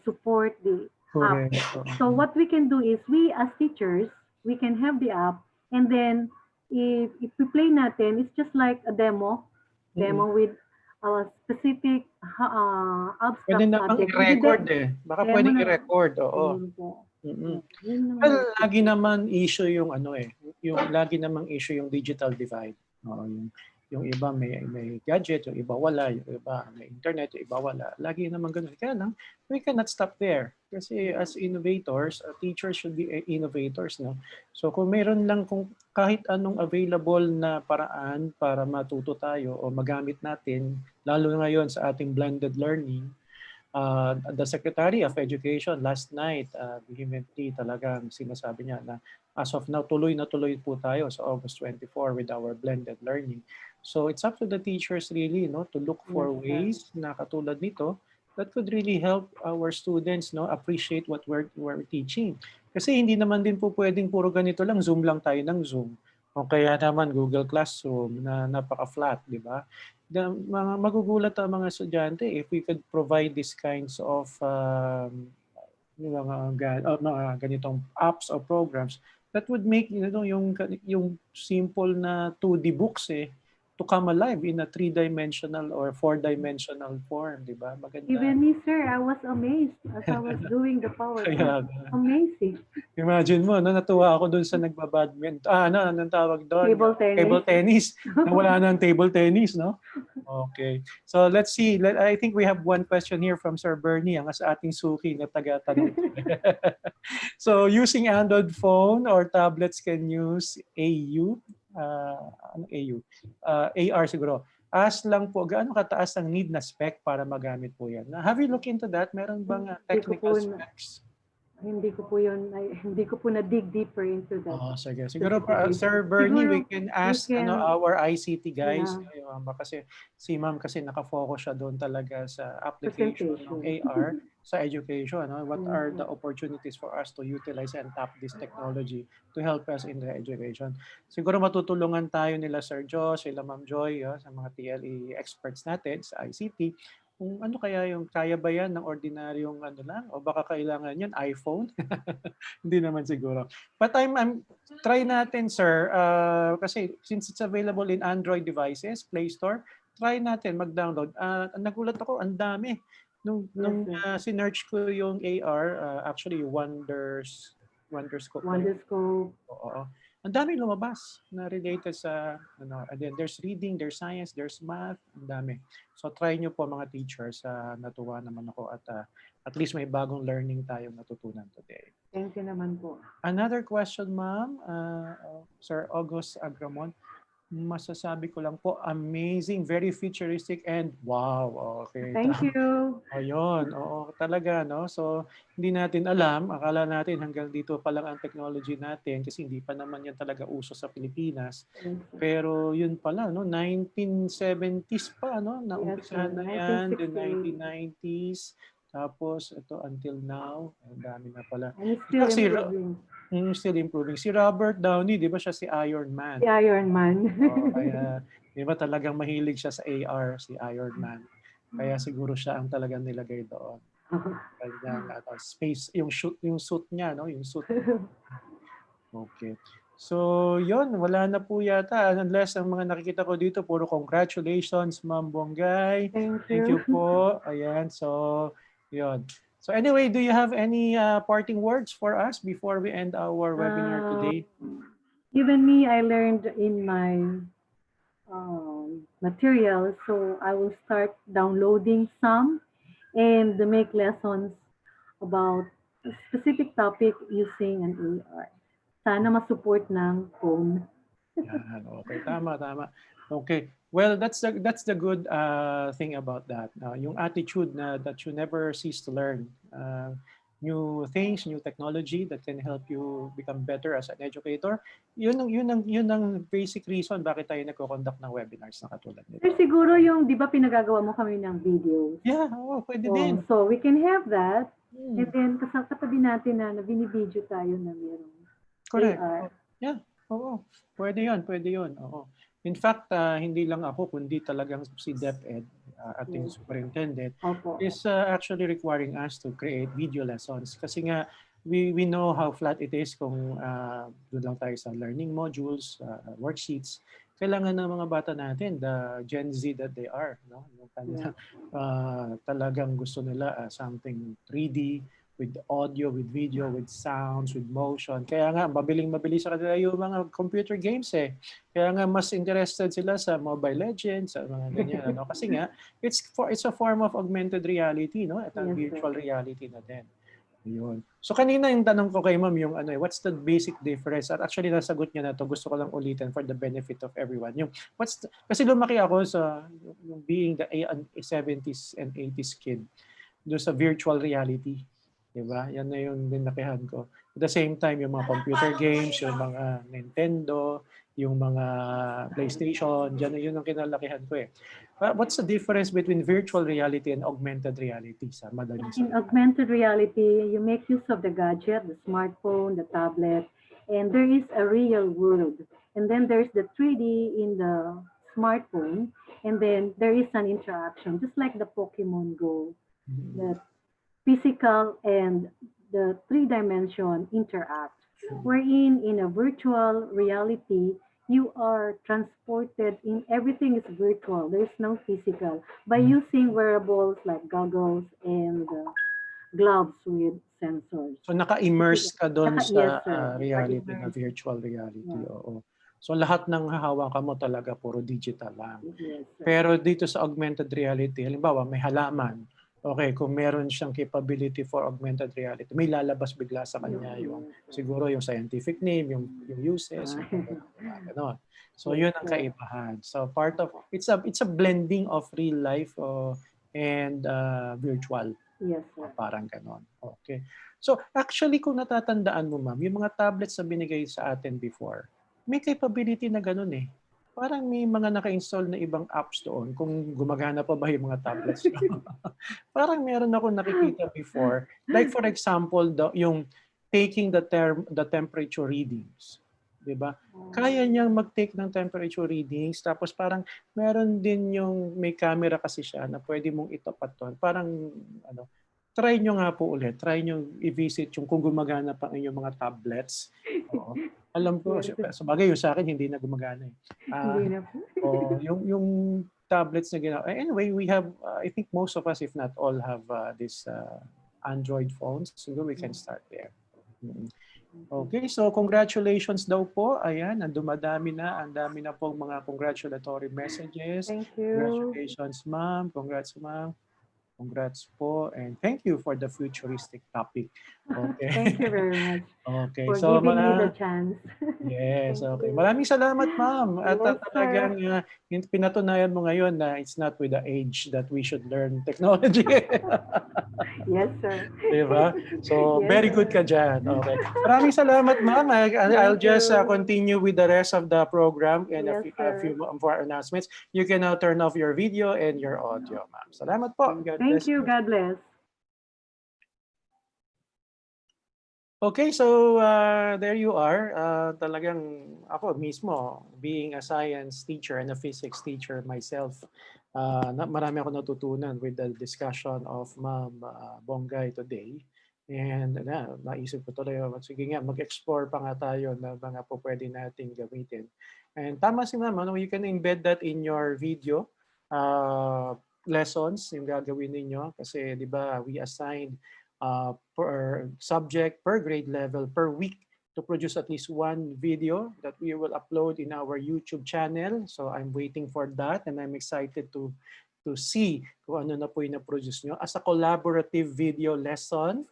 support the app. So what we can do is, we as teachers, we can have the app, and then if we play natin, it's just like a demo with a specific abstract pwede namang subject. i-record Baka pwedeng i-record, oo. Well, lagi naman issue yung lagi namang issue yung digital divide. Yung iba may gadget, yung iba wala, yung iba may internet, yung iba wala. Lagi naman ganun. Kaya lang, we cannot stop there. Kasi as innovators, teachers should be innovators, no? So kung meron lang kung kahit anong available na paraan para matuto tayo o magamit natin, lalo ngayon sa ating blended learning, the Secretary of Education last night, vehemently talagang sinasabi niya na as of now, tuloy na tuloy po tayo sa August 24 with our blended learning. So it's up to the teachers really, no, to look for ways na katulad nito that could really help our students, no, appreciate what we're teaching. Kasi hindi naman din po pwedeng puro ganito lang, Zoom lang tayo ng Zoom. O kaya naman Google Classroom na napaka-flat, di ba? Mga magugulat ang mga estudyante if we could provide these kinds of yung mga ganitong apps or programs that would make yung simple na 2D books to come alive in a 3-dimensional or 4-dimensional form, di ba? Maganda. Even me, sir, I was amazed as I was doing the Kaya, PowerPoint. Amazing. imagine mo, no, natuwa ako doon sa nagbabadminton. Anong tawag doon? Table tennis. Table tennis. Wala nang table tennis, no? Okay. So let's see. I think we have one question here from Sir Bernie, ang sa ating suki na taga-tanong. So using Android phone or tablets can use AU? AU? AR siguro. Ask lang po, gaano kataas ang need na spec para magamit po yan? Have you looked into that? Meron bang technical specs? Hindi ko po na-dig deeper into that. Sige. Siguro, Sir Bernie, we can ask our ICT guys. Kasi si ma'am kasi nakafocus siya doon talaga sa application ng AR sa education. What are the opportunities for us to utilize and tap this technology to help us in the education? Siguro matutulungan tayo nila Sir Josh, sila Ma'am Joy, sa mga TLE experts natin sa ICT. Kung ano kaya kaya ba yan ng ordinaryong lang? O baka kailangan yan, iPhone? Hindi naman siguro. But try natin, sir, kasi since it's available in Android devices, Play Store, try natin mag-download. Nagulat ako, ang dami. Nung sinearch ko yung AR, actually Wonderscope. Oo. Ang dami lumabas na related sa and then there's reading, there's science, there's math, ang dami. So try nyo po mga teachers, natuwa naman ako at least may bagong learning tayong natutunan today. Thank you naman po. Another question, ma'am, Sir August Agramon. Masasabi ko lang po, amazing, very futuristic, and wow. Okay. Thank you. Ayun, oo, talaga, no? So, hindi natin alam, akala natin hanggang dito pa lang ang technology natin kasi hindi pa naman yan talaga uso sa Pilipinas. Pero yun pala, no? 1970s pa, no? Naumpisahan na yan, the 1990s. Tapos, ito, until now, ang dami na pala. And it's still improving. Still improving. Si Robert Downey, di ba siya si Iron Man? Si Iron Man. Kaya, di ba talagang mahilig siya sa AR, si Iron Man. Kaya siguro siya ang talagang nilagay doon. Kanya, space, yung suit niya, no? Yung suit. Okay. So, yun, wala na po yata. Unless ang mga nakikita ko dito, puro congratulations, Ma'am Bonggay. Thank you po. Ayan, so, yun. So anyway, do you have any parting words for us before we end our webinar today? Even me, I learned in my materials, so I will start downloading some and make lessons about a specific topic using an AR. Sana ma-support ng phone. Okay, tama. Okay. Well, that's the good thing about that. Yung attitude that you never cease to learn. New things, new technology that can help you become better as an educator. Yun ang basic reason bakit tayo nagko-conduct ng webinars na katulad nito. Siguro yung, di ba pinagagawa mo kami ng videos? Yeah, pwede din. So we can have that. And then katabi natin na binibideo tayo na meron. Correct. AR. Yeah, oo. Pwede yun. Oo. In fact, hindi lang ako, kundi talagang si DepEd, ating superintendent, is actually requiring us to create video lessons. Kasi nga, we know how flat it is kung doon lang tayo sa learning modules, worksheets. Kailangan ng mga bata natin, the Gen Z that they are, no? Talagang gusto nila something 3D, with audio, with video, with sounds, with motion. Kaya nga, mabiling-mabilis sa kanila yung mga computer games eh. Kaya nga, mas interested sila sa Mobile Legends, sa mga ganyan. Ano? Kasi nga, it's a form of augmented reality, no? At virtual reality na din. Yun. So kanina yung tanong ko kay ma'am yung ano, what's the basic difference? At actually nasagot niya na to. Gusto ko lang ulitin for the benefit of everyone. Yung kasi lumaki ako sa yung being the 70s and 80s kid do sa virtual reality. Diba? Yan na yung dinakihan ko. At the same time, yung mga computer games, yung mga Nintendo, yung mga PlayStation, yun ang kinalakihan ko eh. What's the difference between virtual reality and augmented reality? Sa madaling In augmented reality, you make use of the gadget, the smartphone, the tablet, and there is a real world. And then there's the 3D in the smartphone, and then there is an interaction, just like the Pokemon Go. The physical and the three-dimension interact, wherein in a virtual reality, you are transported in everything is virtual. There's no physical by using wearables like goggles and gloves with sensors. So naka-immerse ka doon sa Yes, reality na virtual reality. Yeah. Oo. So lahat ng hahawakan mo talaga puro digital lang. Yes, pero dito sa augmented reality, halimbawa may halaman. Okay, kung meron siyang capability for augmented reality, may lalabas bigla sa kanya yung siguro yung scientific name, yung uses, gano'n. So yun ang kaibahan. So part of it's a blending of real life and virtual. Yes, sir. Parang gano'n. Okay. So actually kung natatandaan mo ma'am, yung mga tablets na binigay sa atin before, may capability na gano'n eh. Parang may mga naka-install na ibang apps doon kung gumagana pa ba yung mga tablets. Parang meron ako nakikita before. Like for example, yung taking the temperature readings. Diba? Kaya niyang mag-take ng temperature readings tapos parang meron din yung may camera kasi siya na pwede mong itapat doon. Parang try nyo nga po ulit. Try nyo i-visit yung kung gumagana pa ang inyong mga tablets. Oo. Alam ko, sa bagay yung sa akin hindi na gumagana eh. Hindi na po. yung tablets na ginawa. Anyway, we have, I think most of us, if not all, have this Android phones. So we can start there. Okay, so congratulations daw po. Ayan, ang dumadami na. Ang dami na pong mga congratulatory messages. Thank you. Congratulations, ma'am. Congrats, ma'am. Congrats po and thank you for the futuristic topic. Okay. Thank you very much for giving me the chance. Yes, okay. Maraming salamat ma'am. At talagang pinatunayan mo ngayon na it's not with the age that we should learn technology. Yes, sir. Diba? So, very good ka dyan. Okay. Maraming salamat ma'am. I'll just continue with the rest of the program and a few more announcements. You can now turn off your video and your audio ma'am. Salamat po. Thank you. God bless. Okay, so there you are. Talagang ako mismo, being a science teacher and a physics teacher myself, marami ako natutunan with the discussion of Ma'am Bongay today. And naisip ko tuloy, sige nga, mag-explore pa nga tayo na mga po pwede nating gamitin. And tama si Ma'am, you can embed that in your video lessons, yung gagawin ninyo. Kasi di ba, we assigned per subject, per grade level, per week to produce at least one video that we will upload in our YouTube channel. So I'm waiting for that and I'm excited to see kung ano na po yung na-produce nyo. As a collaborative video lesson,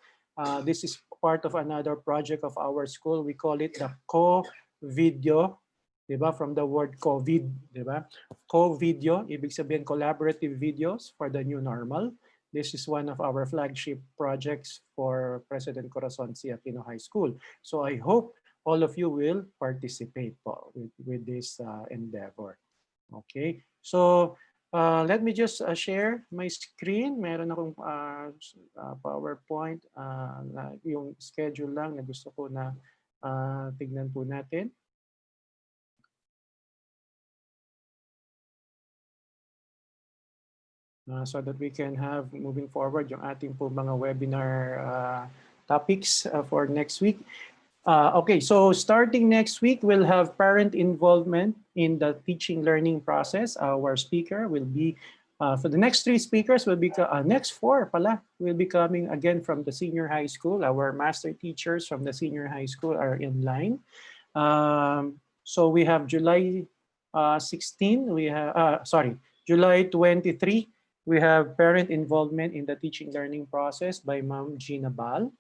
this is part of another project of our school. We call it the Co-Video, diba? From the word COVID, diba? Co-Video, ibig sabihin collaborative videos for the new normal. This is one of our flagship projects for President Corazon C. Aquino High School. So I hope all of you will participate po with this endeavor. Okay, so let me just share my screen. Meron akong PowerPoint, yung schedule lang na gusto ko na tignan po natin. So that we can have moving forward yung ating po mga webinar topics for next week. Okay, so starting next week, we'll have parent involvement in the teaching learning process. Our speaker will be For the next three speakers will be, next four pala, will be coming again from the senior high school. Our master teachers from the senior high school are in line. So we have July 16, we have, July 23, we have parent involvement in the teaching learning process by Ma'am Gina Bal.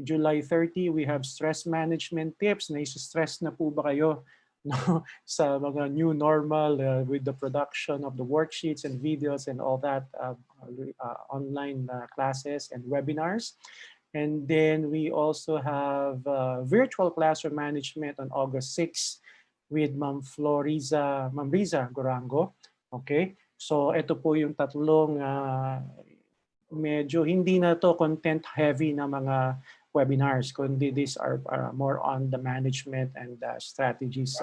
July 30, we have stress management tips. Nai-stress na po ba kayo no, sa mga new normal with the production of the worksheets and videos and all that online classes and webinars. And then we also have virtual classroom management on August 6 with Ma'am Riza Gorango. Okay, so ito po yung tatlong medyo hindi na to content heavy na mga webinars, kundi these are more on the management and strategies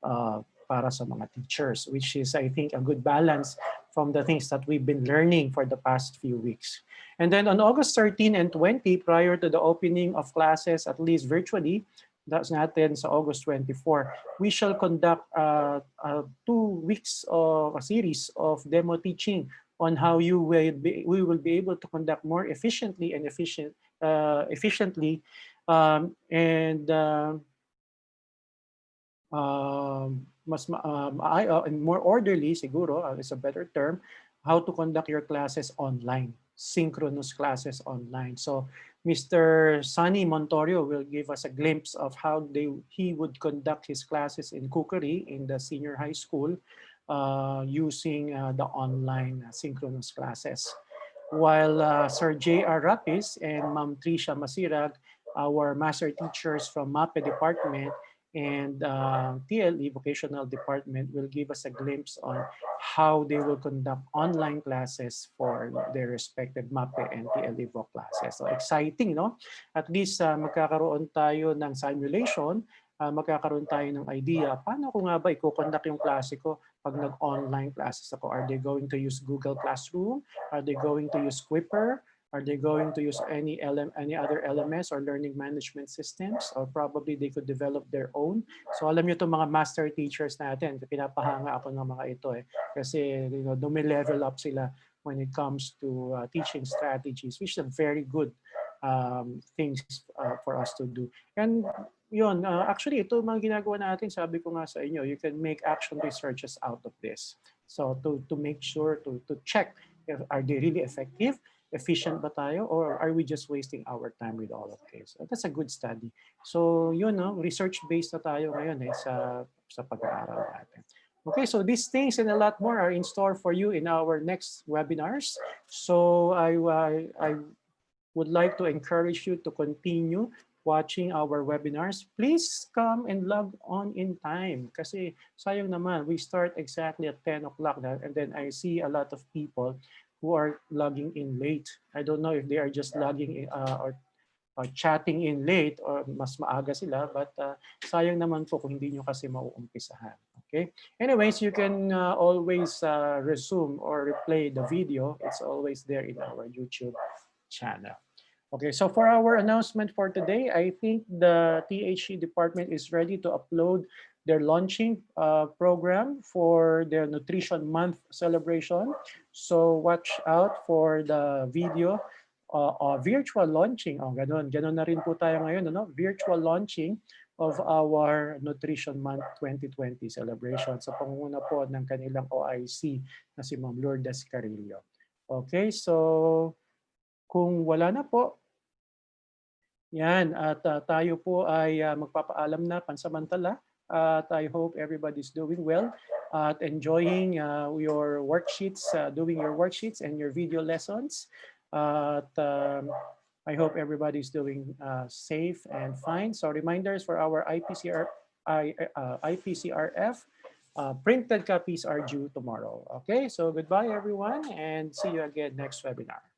para sa mga teachers, which is, I think, a good balance from the things that we've been learning for the past few weeks. And then on August 13 and 20, prior to the opening of classes, at least virtually, that's natin sa August 24, we shall conduct 2 weeks of a series of demo teaching on how we will be able to conduct more efficiently and efficiently and more orderly, siguro is a better term, how to conduct your classes online, synchronous classes online. So Mr. Sunny Montorio will give us a glimpse of how he would conduct his classes in cookery in the senior high school using the online synchronous classes. While Sir J.R. Rapis and Ma'am Tricia Masirag, our master teachers from MAPE department and TLE vocational department, will give us a glimpse on how they will conduct online classes for their respective MAPE and TLE voc classes. So exciting, no? At least magkakaroon tayo ng simulation, magkakaroon tayo ng idea, paano ko nga ba i-conduct yung klase ko pag nag-online classes ako? Are they going to use Google Classroom? Are they going to use Quipper? Are they going to use any other LMS or learning management systems? Or probably they could develop their own. So alam niyo itong mga master teachers natin, pinapahanga ako ng mga ito kasi dumi-level up sila when it comes to teaching strategies, which is a very good things for us to do. And yun, actually ito mga ginagawa natin, sabi ko nga sa inyo, you can make action researches out of this. So to make sure to check if are they really effective, efficient ba tayo, or are we just wasting our time with all of this? That's a good study. So yun, research-based na tayo ngayon sa pag-aaral natin. Okay, so these things and a lot more are in store for you in our next webinars. So I would like to encourage you to continue watching our webinars. Please come and log on in time kasi sayang naman, we start exactly at 10 o'clock and then I see a lot of people who are logging in late. I don't know if they are just logging in, or chatting in late or mas maaga sila, but sayang naman po kung hindi nyo kasi mauumpisahan. Okay? Anyways, you can always resume or replay the video. It's always there in our YouTube channel. Okay, so for our announcement for today, I think the THE department is ready to upload their launching program for their Nutrition Month celebration. So watch out for the video virtual launching. Ganun na rin po tayo ngayon, virtual launching of our Nutrition Month 2020 celebration sa pangunguna po ng kanilang OIC na si Ma'am Lourdes Carillo. Okay, so kung wala na po, yan, at tayo po ay magpapaalam na pansamantala. At I hope everybody's doing well at enjoying your worksheets, doing your worksheets and your video lessons. I hope everybody's doing safe and fine. So reminders for our IPCRF, printed copies are due tomorrow. Okay, so goodbye everyone and see you again next webinar.